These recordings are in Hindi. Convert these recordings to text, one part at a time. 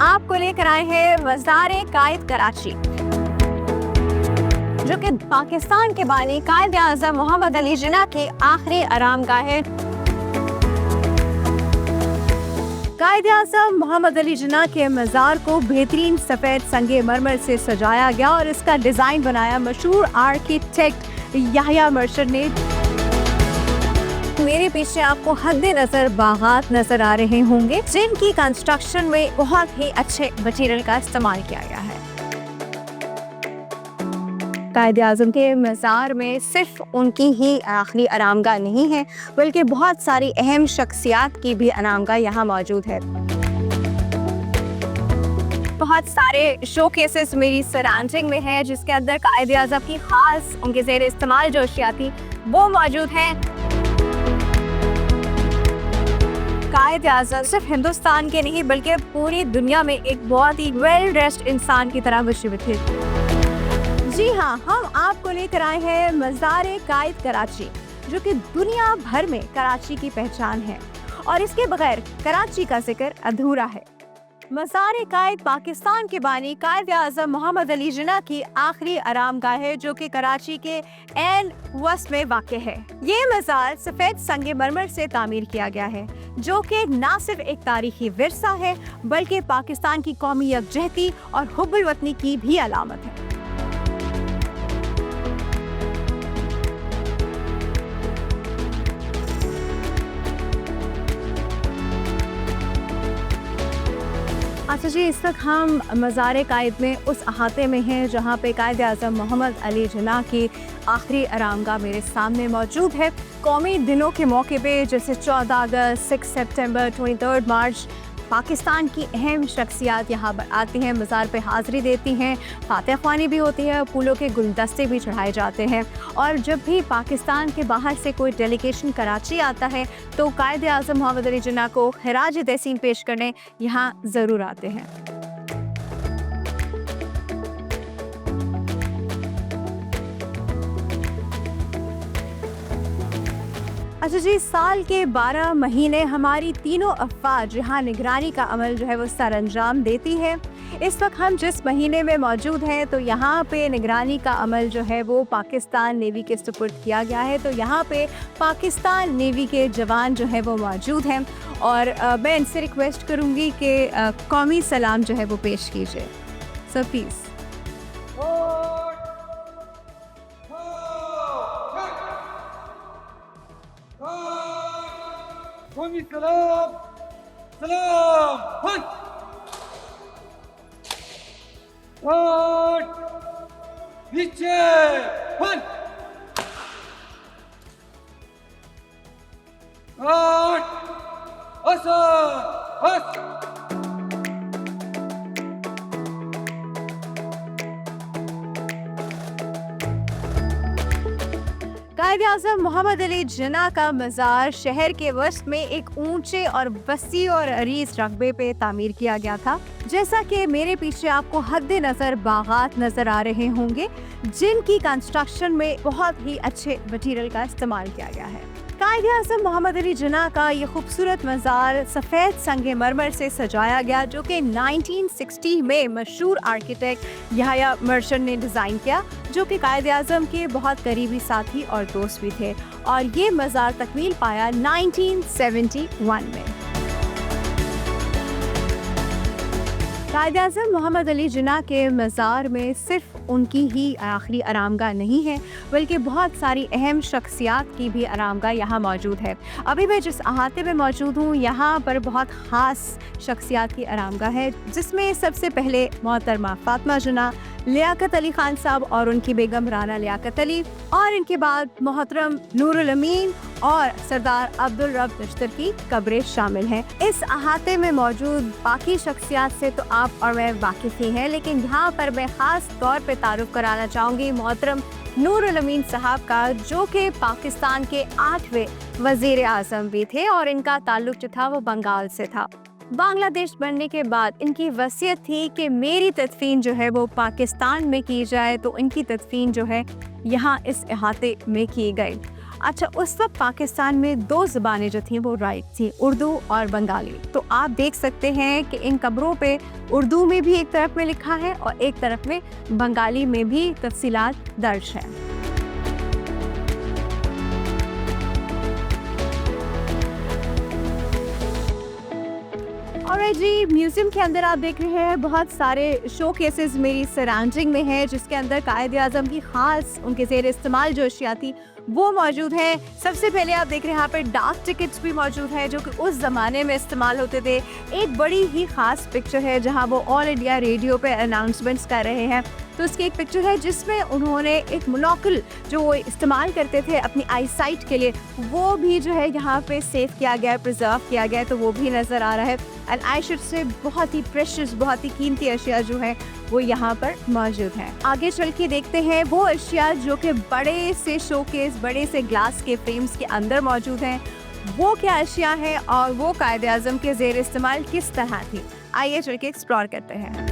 आपको लेकर आए हैं मज़ार-ए-कायद कराची, जो कि पाकिस्तान के बानी कायद-ए-आज़म मोहम्मद अली जिन्ना की आखिरी आरामगाह है। कायद-ए-आज़म मोहम्मद अली जिन्ना के मज़ार को बेहतरीन सफ़ेद संगे मरमर से सजाया गया और इसका डिज़ाइन बनाया मशहूर आर्किटेक्ट याह्या मर्शद ने। मेरे पीछे आपको हद्दे नजर बागात नजर आ रहे होंगे, जिनकी कंस्ट्रक्शन में बहुत ही अच्छे मटेरियल का इस्तेमाल किया गया है। कायद-ए-आज़म के मज़ार में सिर्फ उनकी ही आखिरी आरामगाह नहीं है, बल्कि बहुत सारी अहम शख्सियात की भी आरामगाह यहाँ मौजूद है। बहुत सारे शो केसेस मेरी सराउंडिंग में है, जिसके अंदर कायद-ए-आज़म की खास उनके ज़ेर इस्तेमाल जो अशिया थी वो मौजूद हैं। कायद-ए-आज़म सिर्फ हिंदुस्तान के नहीं बल्कि पूरी दुनिया में एक बहुत ही वेल ड्रेस्ड इंसान की तरह विश्व थे। जी हाँ, हम आपको लेकर आए हैं मज़ार-ए-कायद कराची, जो कि दुनिया भर में कराची की पहचान है और इसके बगैर कराची का जिक्र अधूरा है। मज़ार-ए-कायद पाकिस्तान के बानी कायद-ए-आज़म मोहम्मद अली जिन्ना की आखिरी आरामगाह है, जो कि कराची के एन वस्त में वाक़ है। ये मज़ार सफ़ेद संगे मरमर से तामीर किया गया है, जो कि न सिर्फ एक तारीखी विरसा है बल्कि पाकिस्तान की कौमी यकजहती और हुब्बुल वतनी की भी अलामत है। अच्छा जी, इस वक्त हम मज़ार-ए-कायद में उस अहाते में हैं जहाँ पे कायद-ए-आज़म मोहम्मद अली जिन्ना की आखिरी आरामगाह मेरे सामने मौजूद है। कौमी दिनों के मौके पे जैसे 14 अगस्त, 6 सितंबर, 23 मार्च पाकिस्तान की अहम शख्सियात यहाँ पर आती हैं, मज़ार पे हाज़िरी देती हैं, फातिहा ख्वानी भी होती है, फूलों के गुलदस्ते भी चढ़ाए जाते हैं। और जब भी पाकिस्तान के बाहर से कोई डेलीगेशन कराची आता है तो कायद-ए-आज़म मोहम्मद अली जिन्ना को खिराज तहसीन पेश करने यहाँ ज़रूर आते हैं। अच्छा जी, साल के 12 महीने हमारी तीनों अफ़वाज यहाँ निगरानी का अमल जो है वो सर अंजाम देती है। इस वक्त हम जिस महीने में मौजूद हैं तो यहाँ पे निगरानी का अमल जो है वो पाकिस्तान नेवी के सुपुर्द किया गया है। तो यहाँ पे पाकिस्तान नेवी के जवान जो है वो मौजूद हैं और मैं इनसे रिक्वेस्ट करूँगी कि कौमी सलाम जो है वो पेश कीजिए। So please. कौमी सलाम, सलाम, हट, पीछे, हट, कायद-ए-आज़म मोहम्मद अली जिन्ना का मज़ार शहर के वस्त में एक ऊंचे और वसी और अरीज रकबे पे तामीर किया गया था। जैसा कि मेरे पीछे आपको हद्दे नज़र बागात नज़र आ रहे होंगे, जिनकी कंस्ट्रक्शन में बहुत ही अच्छे मटेरियल का इस्तेमाल किया गया है। कायद-ए-आज़म मोहम्मद अली जिन्ना का ये खूबसूरत मज़ार सफ़ेद संगे मरमर से सजाया गया, जो कि 1960 में मशहूर आर्किटेक्ट याह्या मर्शद ने डिज़ाइन किया, जो कि कायद-ए-आज़म के बहुत करीबी साथी और दोस्त भी थे। और ये मज़ार तकमील पाया 1971 में। कायद-ए-आज़म मोहम्मद अली जिन्ना के मज़ार में सिर्फ उनकी ही आखिरी आरामगाह नहीं है, बल्कि बहुत सारी अहम शख्सियात की भी आरामगाह यहाँ मौजूद है। अभी मैं जिस अहाते में मौजूद हूँ यहाँ पर बहुत ख़ास शख्सियात की आरामगाह है, जिसमें सबसे पहले मोहतरमा फातिमा जिन्ना, लियाकत अली खान साहब और उनकी बेगम राना लियाकत अली, और इनके बाद मोहतरम नूरुल अमीन और सरदार अब्दुल रब नश्तर की कब्रें शामिल हैं। इस अहाते में मौजूद बाकी शख्सियात से तो आप और मैं वाकिफ़ ही हैं, लेकिन यहाँ पर मैं ख़ास तौर पे तारुफ कराना चाहूँगी मोहतरम नूरुल अमीन साहब का, जो कि पाकिस्तान के 8वें वज़ीर आज़म भी थे और इनका ताल्लुक जो था वो बंगाल से था। बांग्लादेश बनने के बाद इनकी वसीयत थी कि मेरी तदफीन जो है वो पाकिस्तान में की जाए, तो इनकी तदफीन जो है यहाँ इस अहाते में की गई। अच्छा, उस वक्त पाकिस्तान में 2 ज़बानें जो थी वो राइट थी, उर्दू और बंगाली। तो आप देख सकते हैं कि इन कब्रों पे उर्दू में भी एक तरफ में लिखा है और एक तरफ में बंगाली में भी तफसीलात दर्ज है। और जी, म्यूज़ियम के अंदर आप देख रहे हैं बहुत सारे शो केसेस मेरी सराउंडिंग में है, जिसके अंदर कायद आज़म की ख़ास उनके ज़ेर इस्तेमाल जो अशिया थी वो मौजूद है। सबसे पहले आप देख रहे हैं यहाँ पे डाक टिकट्स भी मौजूद है जो कि उस ज़माने में इस्तेमाल होते थे। एक बड़ी ही ख़ास पिक्चर है जहाँ वो ऑल इंडिया रेडियो पे अनाउंसमेंट्स कर रहे हैं, तो उसकी एक पिक्चर है जिसमें उन्होंने एक मोनोकल जो वो इस्तेमाल करते थे अपनी आई साइट के लिए, वो भी जो है यहाँ पे सेव किया गया है, प्रिजर्व किया गया है, तो वो भी नज़र आ रहा है। एंड आई शुड से बहुत ही प्रेशियस, बहुत ही कीमती अशिया जो है वो यहाँ पर मौजूद है। आगे चल के देखते हैं वो अशिया जो कि बड़े से शोकेस, बड़े से ग्लास के फ्रेम्स के अंदर मौजूद हैं। वो क्या अशिया है और वो कायद आज़म के ज़ेर इस्तेमाल किस तरह थी, आइए चल के एक्सप्लोर करते हैं।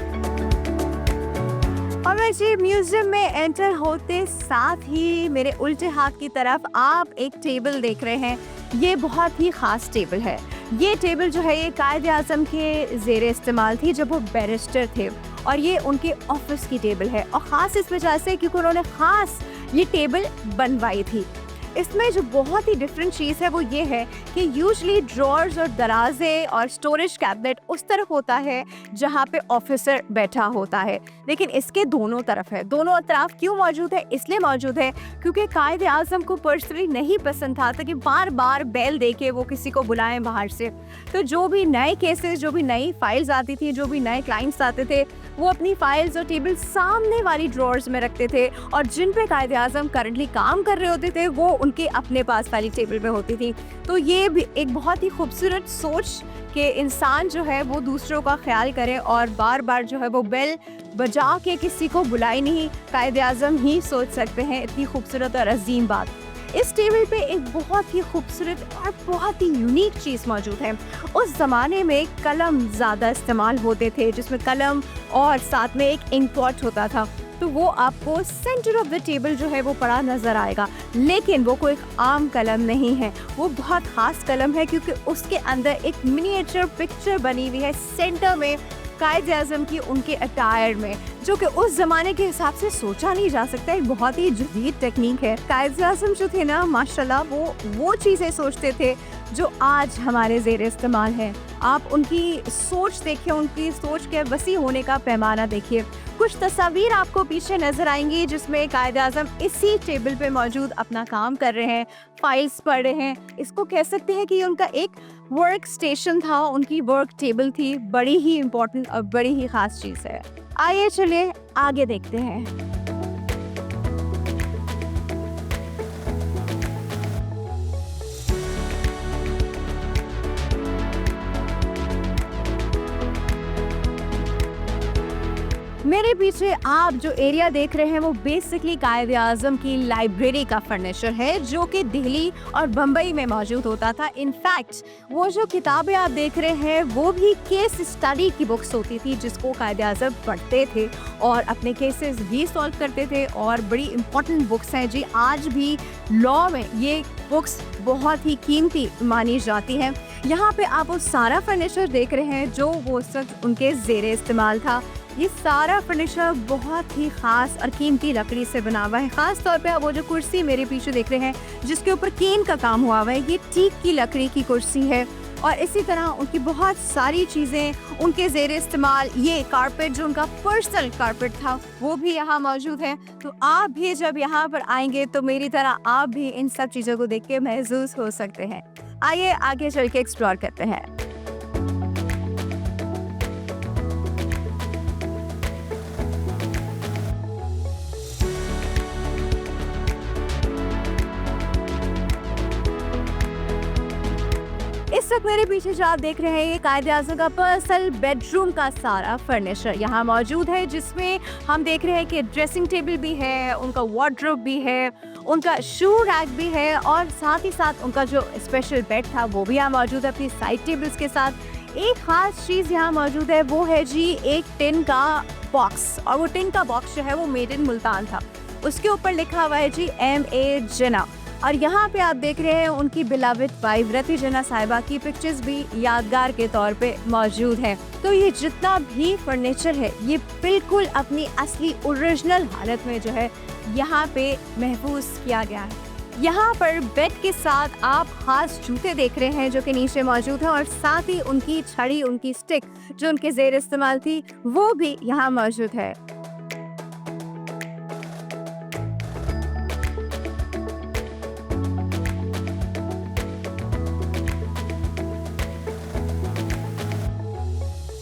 और वैसे म्यूजियम में एंटर होते साथ ही मेरे उल्टे हाथ की तरफ आप एक टेबल देख रहे हैं। ये बहुत ही ख़ास टेबल है। ये टेबल जो है ये कायद आज़म के ज़ेर इस्तेमाल थी जब वो बैरिस्टर थे, और ये उनके ऑफिस की टेबल है। और ख़ास इस वजह से क्योंकि उन्होंने ख़ास ये टेबल बनवाई थी। इसमें जो बहुत ही डिफरेंट चीज़ है वो ये है कि यूजली ड्रॉर्स और दराजे और स्टोरेज कैबिनेट उस तरफ होता है जहाँ पे ऑफिसर बैठा होता है, लेकिन इसके दोनों तरफ है। दोनों तरफ क्यों मौजूद है? इसलिए मौजूद है क्योंकि कायद आज़म को पर्सनली नहीं पसंद था कि बार बार बेल दे के वो किसी को बुलाएं बाहर से। तो जो भी नए केसेस, जो भी नई फाइल्स आती थी, जो भी नए क्लाइंट्स आते थे, वो अपनी फाइल्स और टेबल सामने वाली ड्रॉर्स में रखते थे, और जिन पे कायद आज़म करंटली काम कर रहे होते थे वो उनके अपने पास वाली टेबल पे होती थी। तो ये भी एक बहुत ही खूबसूरत सोच कि इंसान जो है वो दूसरों का ख्याल करे और बार बार जो है वो बेल बजा के किसी को बुलाई नहीं, कायद आज़म ही सोच सकते हैं। इतनी खूबसूरत और अजीम बात। इस टेबल पे एक बहुत ही खूबसूरत और बहुत ही यूनिक चीज़ मौजूद है। उस ज़माने में कलम ज़्यादा इस्तेमाल होते थे, जिसमें कलम और साथ में एक इंक पॉट होता था। तो वो आपको सेंटर ऑफ द टेबल जो है वो पड़ा नज़र आएगा, लेकिन वो कोई आम कलम नहीं है। वो बहुत ख़ास कलम है क्योंकि उसके अंदर एक मिनिएचर पिक्चर बनी हुई है सेंटर में कायद आज़म की उनके अटायर में, जो कि उस ज़माने के हिसाब से सोचा नहीं जा सकता। एक बहुत ही जदीद टेक्निक है। कायद आज़म जो थे ना, माशाल्लाह, वो चीज़ें सोचते थे जो आज हमारे ज़ेर इस्तेमाल है। आप उनकी सोच देखिए, उनकी सोच के वसी होने का पैमाना देखिए। कुछ तस्वीर आपको पीछे नजर आएंगी जिसमें कायद आज़म इसी टेबल पे मौजूद अपना काम कर रहे हैं, फाइल्स पढ़ रहे हैं। इसको कह सकते हैं कि ये उनका एक वर्क स्टेशन था, उनकी वर्क टेबल थी। बड़ी ही इम्पोर्टेंट और बड़ी ही ख़ास चीज़ है। आइए चलिए आगे देखते हैं। मेरे पीछे आप जो एरिया देख रहे हैं वो बेसिकली कायद आज़म की लाइब्रेरी का फर्नीचर है, जो कि दिल्ली और बम्बई में मौजूद होता था। इनफैक्ट वो जो किताबें आप देख रहे हैं वो भी केस स्टडी की बुक्स होती थी, जिसको कायद आज़म पढ़ते थे और अपने केसेस भी सॉल्व करते थे। और बड़ी इंपॉर्टेंट बुक्स हैं जी, आज भी लॉ में ये बुक्स बहुत ही कीमती मानी जाती हैं। यहाँ पे आप वो सारा फर्नीचर देख रहे हैं जो वो उस वक्त उनके ज़ेरे इस्तेमाल था। ये सारा फर्नीचर बहुत ही ख़ास और कीमती लकड़ी से बना हुआ है। ख़ास तौर पे आप वो जो कुर्सी मेरे पीछे देख रहे हैं जिसके ऊपर केन का काम हुआ हुआ है, ये टीक की लकड़ी की कुर्सी है। और इसी तरह उनकी बहुत सारी चीज़ें उनके ज़ेर इस्तेमाल, ये कारपेट जो उनका पर्सनल कारपेट था वो भी यहाँ मौजूद है। तो आप भी जब यहाँ पर आएंगे तो मेरी तरह आप भी इन सब चीज़ों को देख के महसूस हो सकते हैं। आइए आगे चल के एक्सप्लोर करते हैं। इस वक्त मेरे पीछे जो आप देख रहे हैं ये कायद आज़म का पर्सनल बेडरूम का सारा फर्नीचर यहाँ मौजूद है, जिसमें हम देख रहे हैं कि ड्रेसिंग टेबल भी है, उनका वार्डरोब भी है, उनका शू रैक भी है, और साथ ही साथ उनका जो स्पेशल बेड था वो भी यहाँ मौजूद है अपनी साइड टेबल्स के साथ। एक ख़ास चीज़ यहाँ मौजूद है वो है जी एक टिन का बॉक्स, और वो टिन का बॉक्स जो है वो मेड इन मुल्तान था। उसके ऊपर लिखा हुआ है जी M.A. जिन्ना। और यहाँ पे आप देख रहे हैं उनकी बिलाविड वाइफ रति जना साहिबा की पिक्चर्स भी यादगार के तौर पे मौजूद है। तो ये जितना भी फर्नीचर है ये बिल्कुल अपनी असली ओरिजिनल हालत में जो है यहाँ पे महफूज किया गया है। यहाँ पर बेड के साथ आप खास जूते देख रहे हैं जो कि नीचे मौजूद है, और साथ ही उनकी छड़ी, उनकी स्टिक जो उनके जेर इस्तेमाल थी वो भी यहाँ मौजूद है।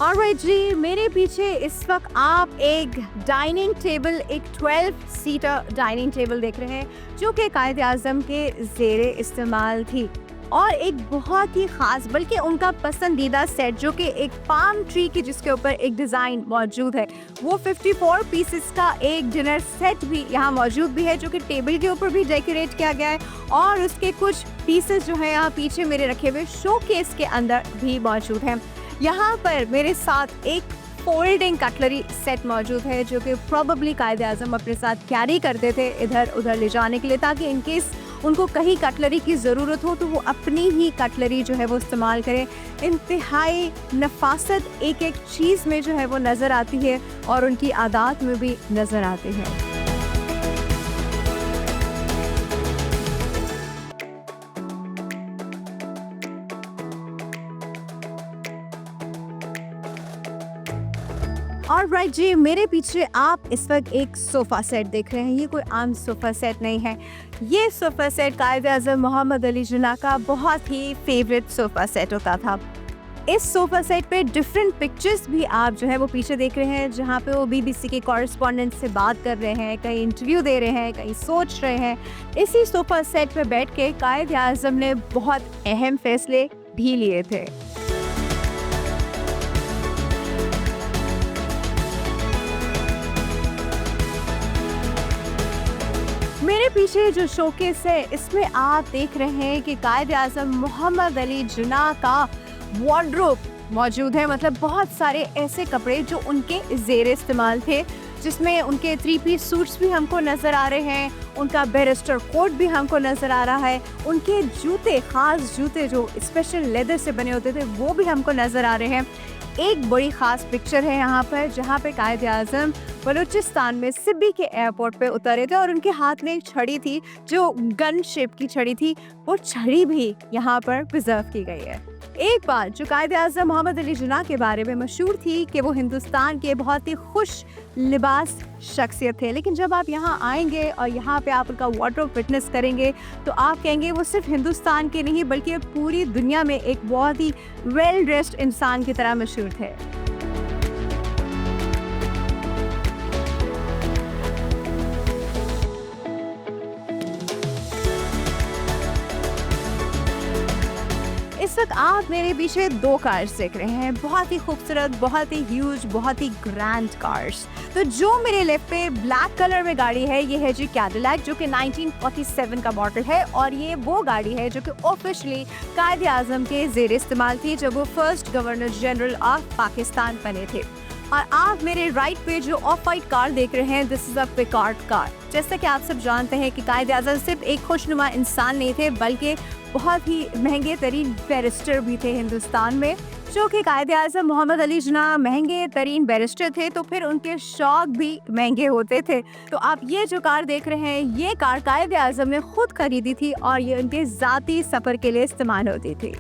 ऑलराइट जी, मेरे पीछे इस वक्त आप एक डाइनिंग टेबल, एक 12 सीटर डाइनिंग टेबल देख रहे हैं जो कि कायद आज़म के ज़ेरे इस्तेमाल थी, और एक बहुत ही ख़ास बल्कि उनका पसंदीदा सेट जो कि एक पाम ट्री की जिसके ऊपर एक डिज़ाइन मौजूद है, वो 54 पीसेस का एक डिनर सेट भी यहाँ मौजूद भी है जो कि टेबल के ऊपर भी डेकोरेट किया गया है, और उसके कुछ पीसेस जो है यहाँ पीछे मेरे रखे हुए शोकेस के अंदर भी मौजूद हैं। यहाँ पर मेरे साथ एक फोल्डिंग कटलरी सेट मौजूद है जो कि प्रोबेबली कायद आज़म अपने साथ कैरी करते थे इधर उधर ले जाने के लिए, ताकि इनकेस उनको कहीं कटलरी की ज़रूरत हो तो वो अपनी ही कटलरी जो है वो इस्तेमाल करें। इंतहाई नफासत एक एक चीज़ में जो है वो नज़र आती है और उनकी आदात में भी नज़र आती है। ऑलराइट जी, मेरे पीछे आप इस वक्त एक सोफ़ा सेट देख रहे हैं। ये कोई आम सोफ़ा सेट नहीं है, ये सोफ़ा सेट कायद आज़म मोहम्मद अली जिन्ना का बहुत ही फेवरेट सोफ़ा सेट होता था। इस सोफ़ा सेट पे डिफरेंट पिक्चर्स भी आप जो है वो पीछे देख रहे हैं, जहाँ पे वो बीबीसी के कॉरेस्पॉन्डेंट से बात कर रहे हैं, कहीं इंटरव्यू दे रहे हैं, कहीं सोच रहे हैं। इसी सोफ़ा सेट पे बैठ के कायद आज़म ने बहुत अहम फैसले भी लिए थे। मेरे पीछे जो शोकेस है इसमें आप देख रहे हैं कि कायद आज़म मोहम्मद अली जिन्ना का वार्डरोब मौजूद है, मतलब बहुत सारे ऐसे कपड़े जो उनके ज़ेर इस्तेमाल थे, जिसमें उनके 3 पीस सूट्स भी हमको नज़र आ रहे हैं, उनका बैरिस्टर कोट भी हमको नज़र आ रहा है, उनके जूते, ख़ास जूते जो स्पेशल लेदर से बने होते थे वो भी हमको नज़र आ रहे हैं। एक बड़ी ख़ास पिक्चर है यहाँ पर जहाँ पे कायद आज़म बलूचिस्तान में सिब्बी के एयरपोर्ट पे उतरे थे और उनके हाथ में एक छड़ी थी जो गन शेप की छड़ी थी, वो छड़ी भी यहाँ पर प्रिजर्व की गई है। एक बात जो कायद आज़म मोहम्मद अली जिन्ना के बारे में मशहूर थी कि वो हिंदुस्तान के बहुत ही खुश लिबास शख्सियत थे, लेकिन जब आप यहाँ आएंगे और यहाँ पे आप उनका वार्डरोब फिटनेस करेंगे तो आप कहेंगे वो सिर्फ हिंदुस्तान के नहीं बल्कि पूरी दुनिया में एक बहुत ही वेल ड्रेस्ड इंसान की तरह मशहूर थे। इस वक्त आप मेरे पीछे 2 कार्स देख रहे हैं, बहुत ही खूबसूरत, बहुत ही ह्यूज, बहुत ही ग्रैंड कार्स। तो जो मेरे लेफ्ट पे ब्लैक कलर में गाड़ी है ये है जी कैडिलैक जो कि 1947 का मॉडल है, और ये वो गाड़ी है जो कि ऑफिशियली कायद आज़म के ज़ेर इस्तेमाल थी जब वो first governor general of Pakistan बने थे। और आप मेरे राइट पे जो ऑफ वाइट कार देख रहे हैं, this is a Picard car. जैसा कि आप सब जानते हैं कि कायद आज़म सिर्फ एक खुशनुमा इंसान नहीं थे बल्कि बहुत ही महंगे तरीन बैरिस्टर भी थे हिंदुस्तान में। जो कि कायद आज़म मोहम्मद अली जिन्ना महंगे तरीन बैरिस्टर थे तो फिर उनके शौक भी महंगे होते थे। तो आप ये जो कार देख रहे हैं ये कार कायद आज़म ने खुद खरीदी थी और ये उनके ज़ाती सफ़र के लिए इस्तेमाल होती थी।